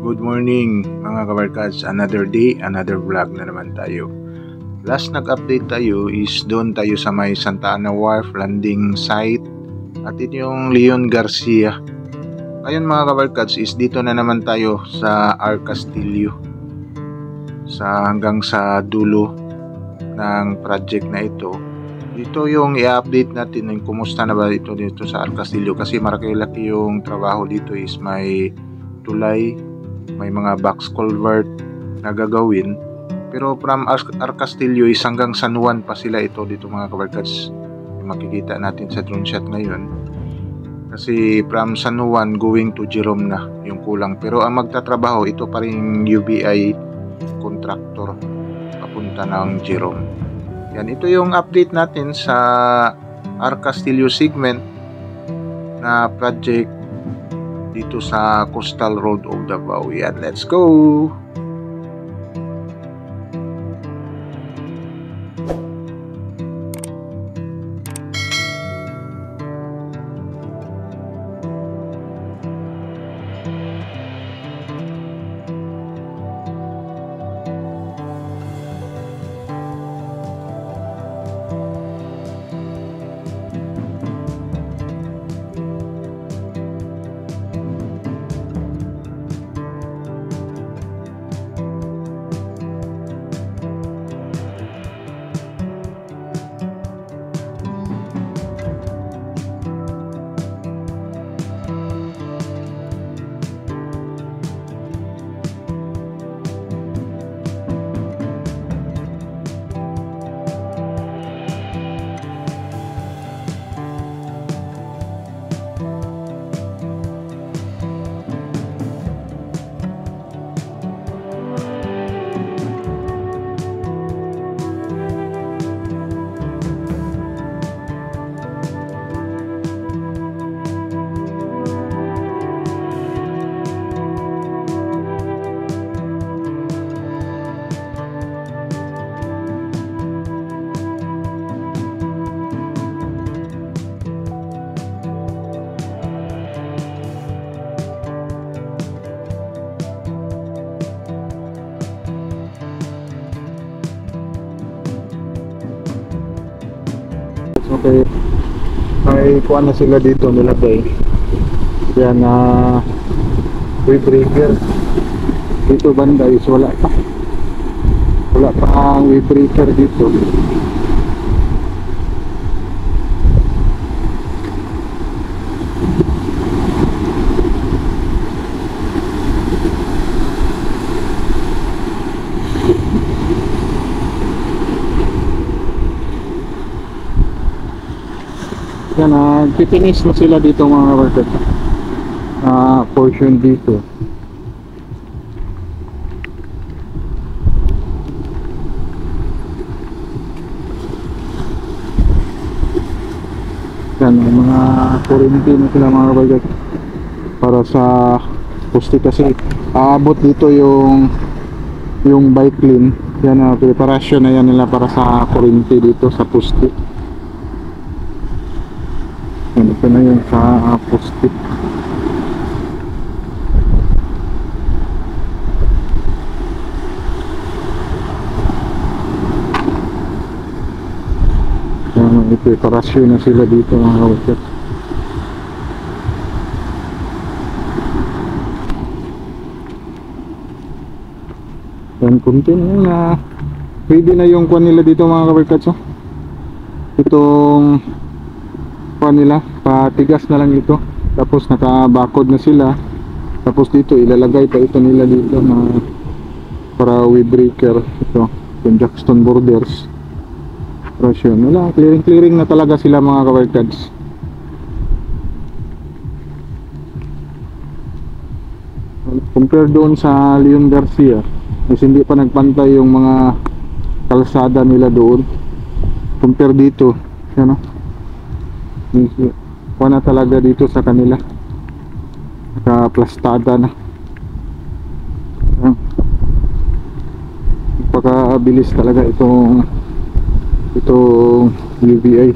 Good morning mga kabarkads, another day, another vlog na naman tayo. Last nag-update tayo is doon tayo sa may Santa Ana Wharf landing site at ito yung Leon Garcia. Ngayon mga kabarkads is dito na naman tayo sa R. Castillo, hanggang sa dulo ng project na ito. Dito yung i-update natin yung kumusta na ba dito sa R. Castillo, kasi malaki-laki yung trabaho dito. Is may tulay, may mga box culvert na gagawin, pero from R. Castillo is hanggang San Juan pa sila ito dito mga kabarkads. Makikita natin sa drone shot ngayon, kasi from San Juan going to Jerome na yung kulang, pero ang magtatrabaho ito pa rin UBI contractor papunta ng Jerome. Yan, ito yung update natin sa R. Castillo segment na project dito sa Coastal Road of Davao. Yan, let's go! Okay, may kuha na sila dito nilagay. Yan na wave breaker. Dito banda is wala pa ang wave breaker dito. Yan, finish na sila dito mga workers, portion dito. Yan, mga kurinti na sila mga workers para sa poste, kasi aabot dito yung bike lane. Yan, preparasyon na yan nila para sa kurinti dito sa poste. Ito na yung sa poste. May preparasyon na sila dito mga kawasyat. Yan, continue na. Ready na yung kuha nila dito mga kawasyat. Itong nila, patigas na lang ito, tapos naka-bakod na sila, tapos dito ilalagay pa ito nila dito na para wave breaker. Ito yung Jackson borders rasyon nila, clearing na talaga sila mga kabarkads. Compare doon sa Leon Garcia, kasi hindi pa nagpantay yung mga kalsada nila doon. Compare dito, yan o, kuha na talaga dito sa kanila, nakaplastada na. Pagkabilis talaga itong UBI.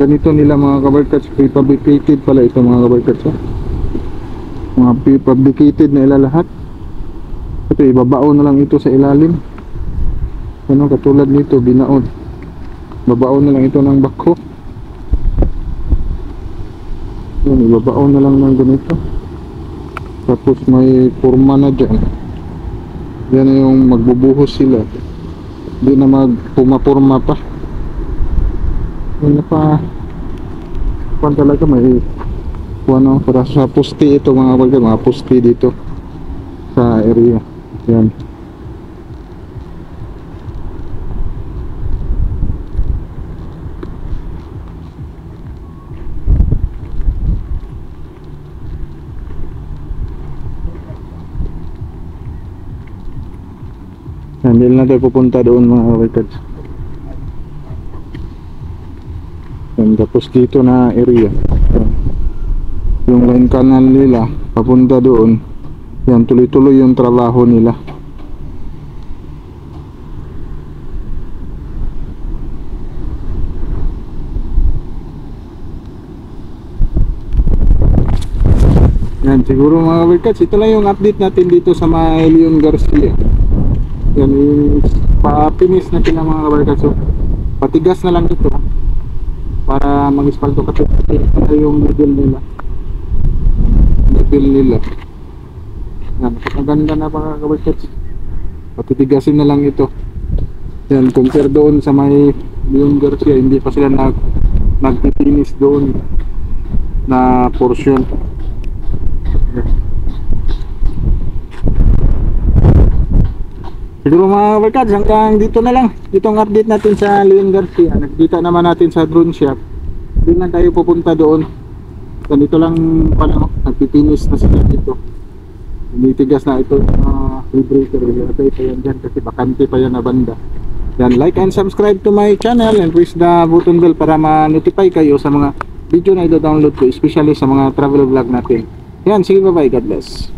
ganito nila mga kabarkats, prefabricated pala ito mga kabarkats. Mga prefabricated na ila lahat. Ito, ibabaon na lang ito sa ilalim. Ano, katulad nito, binaon. Babaon na lang ito ng bako. Yan, ibabaon na lang ng ganito. Tapos may forma na dyan. Yan na yung magbubuhos sila. Hindi na magpumapurma pa. Yan na pa. Kuwan talaga may ano, para sa pusti ito mga kapatid. Mga pusti dito sa area. Yan. Hindi na tayo pupunta doon mga kapatid. Yan, tapos dito na area. Yung line canal nila papunta doon. Yan, tuloy-tuloy yung trabaho nila. Yan, siguro mga kapatid, ito lang yung update natin dito sa mga Leon Garcia. Yan, pa-finish na sila mga kabarkats. So, patigas na lang ito para mag-ispalto kasi ito yung level nila. Yan, maganda na mga kabarkats. Patitigasin na lang ito. Yan, compare doon sa may Leon Garcia, hindi pa sila nag-finish doon na portion. Yan. Siguro mga kabarkats, hanggang dito na lang. Itong update natin sa Leon Garcia. Nagkita naman natin sa drone shop. Hindi na tayo pupunta doon. Ganito lang pala, nagpipinis na sila dito. Tinitigas na ito breaker. Ilagay pa yan dyan kasi bakante pa yan na banda. Then like and subscribe to my channel and press the button bell para ma-notify kayo sa mga video na i-download ko, especially sa mga travel vlog natin. Yan, sige, bye bye, God bless.